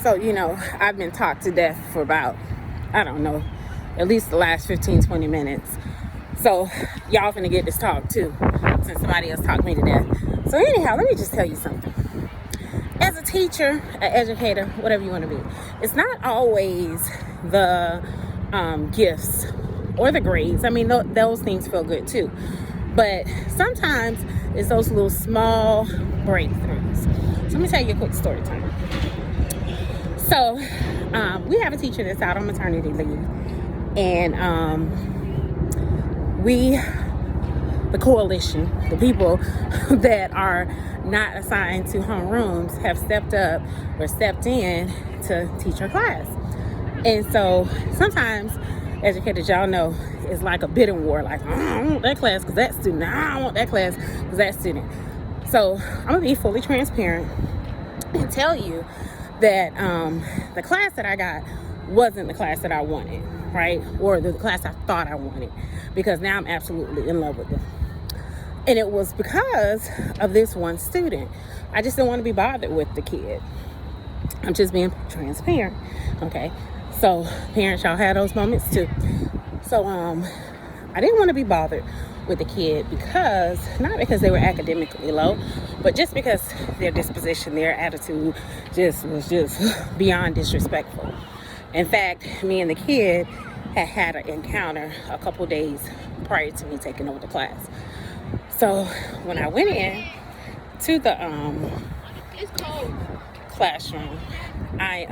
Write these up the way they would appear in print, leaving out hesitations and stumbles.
So, I've been talked to death for about, I don't know, at least the last 15, 20 minutes. So, y'all finna get this talk too, since somebody else talked me to death. So anyhow, let me just tell you something. As a teacher, an educator, whatever you want to be, it's not always the gifts or the grades. I mean, those things feel good too. But sometimes it's those little small breakthroughs. So let me tell you a quick story time. So we have a teacher that's out on maternity leave. And the coalition, the people that are not assigned to homerooms have stepped up or stepped in to teach her class. And so sometimes educators, y'all know, it's like a bidding war. Like, I don't want that class because that student. I don't want that class because that student. So I'm going to be fully transparent and tell you that the class that I got wasn't the class that I wanted, right? Or the class I thought I wanted, because now I'm absolutely in love with them. And it was because of this one student. I just didn't want to be bothered with the kid. I'm just being transparent, okay? So parents, y'all had those moments too. So I didn't want to be bothered with the kid not because they were academically low, but just because their disposition, their attitude was just beyond disrespectful. In fact, me and the kid had an encounter a couple days prior to me taking over the class. So when I went in to the classroom, I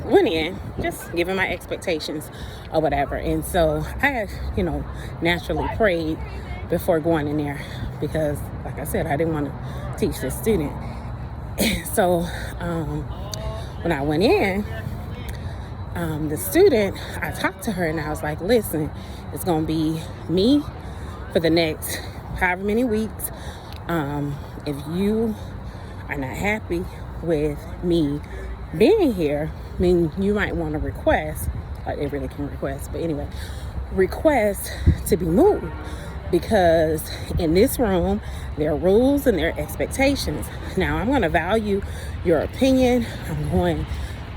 went in just giving my expectations or whatever. And so I had, naturally prayed before going in there because, like I said, I didn't want to teach this student. So when I went in, the student, I talked to her and I was like, listen, it's going to be me for the next however many weeks. If you are not happy with me being here, then you might want to request, they really can request, but anyway, request to be moved, because in this room, there are rules and there are expectations. Now, I'm going to value your opinion. I'm going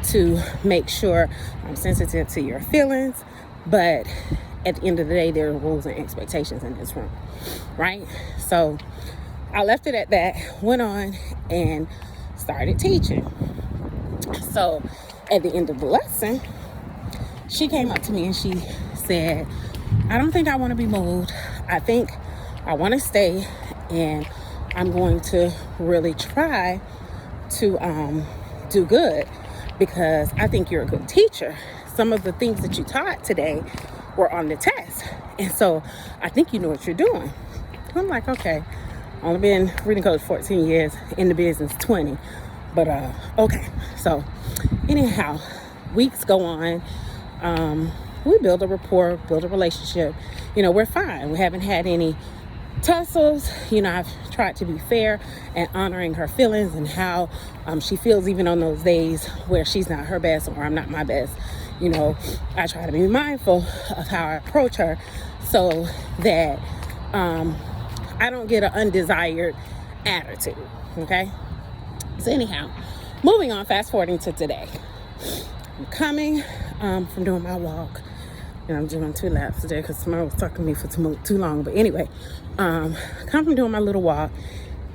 to make sure I'm sensitive to your feelings, but at the end of the day, there are rules and expectations in this room, right? So I left it at that, went on and started teaching. So at the end of the lesson, she came up to me and she said, I don't think I want to be moved. I think I want to stay, and I'm going to really try to do good, because I think you're a good teacher. Some of the things that you taught today were on the test, and so I think you know what you're doing. I'm like, okay, only been reading coach 14 years, in the business 20, but okay. So anyhow, weeks go on. We build a rapport, build a relationship. We're fine. We haven't had any tussles. I've tried to be fair and honoring her feelings and how she feels, even on those days where she's not her best or I'm not my best. I try to be mindful of how I approach her so that I don't get an undesired attitude, okay? So anyhow, moving on, fast forwarding to today. I'm coming from doing my walk, and I'm doing 2 laps today because Samara was talking to me for too long. But anyway, come from doing my little walk,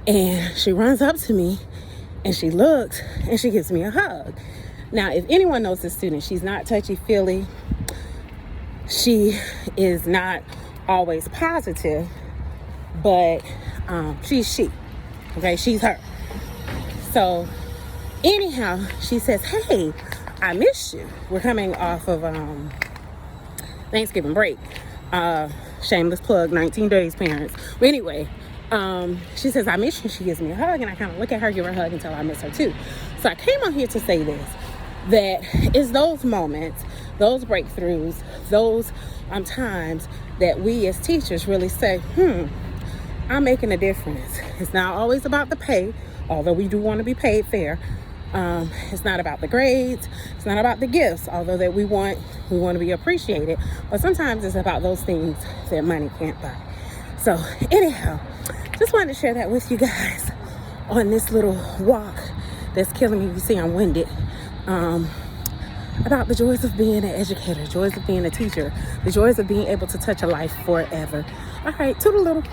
and she runs up to me, and she looks, and she gives me a hug. Now, if anyone knows this student, she's not touchy-feely. She is not always positive, but she's she. Okay, she's her. So anyhow, she says, hey, I miss you. We're coming off of Thanksgiving break. Shameless plug, 19 days, parents. But anyway, she says, I miss you. She gives me a hug, and I kind of look at her, give her a hug until I miss her too. So I came on here to say this, that it's those moments, those breakthroughs, those times that we as teachers really say, I'm making a difference. It's not always about the pay, although we do want to be paid fair. It's not about the grades. It's not about the gifts, although that we want to be appreciated. But sometimes it's about those things that money can't buy. So anyhow, just wanted to share that with you guys on this little walk that's killing me. You see, I'm winded. About the joys of being an educator, joys of being a teacher, the joys of being able to touch a life forever. All right, toodaloo.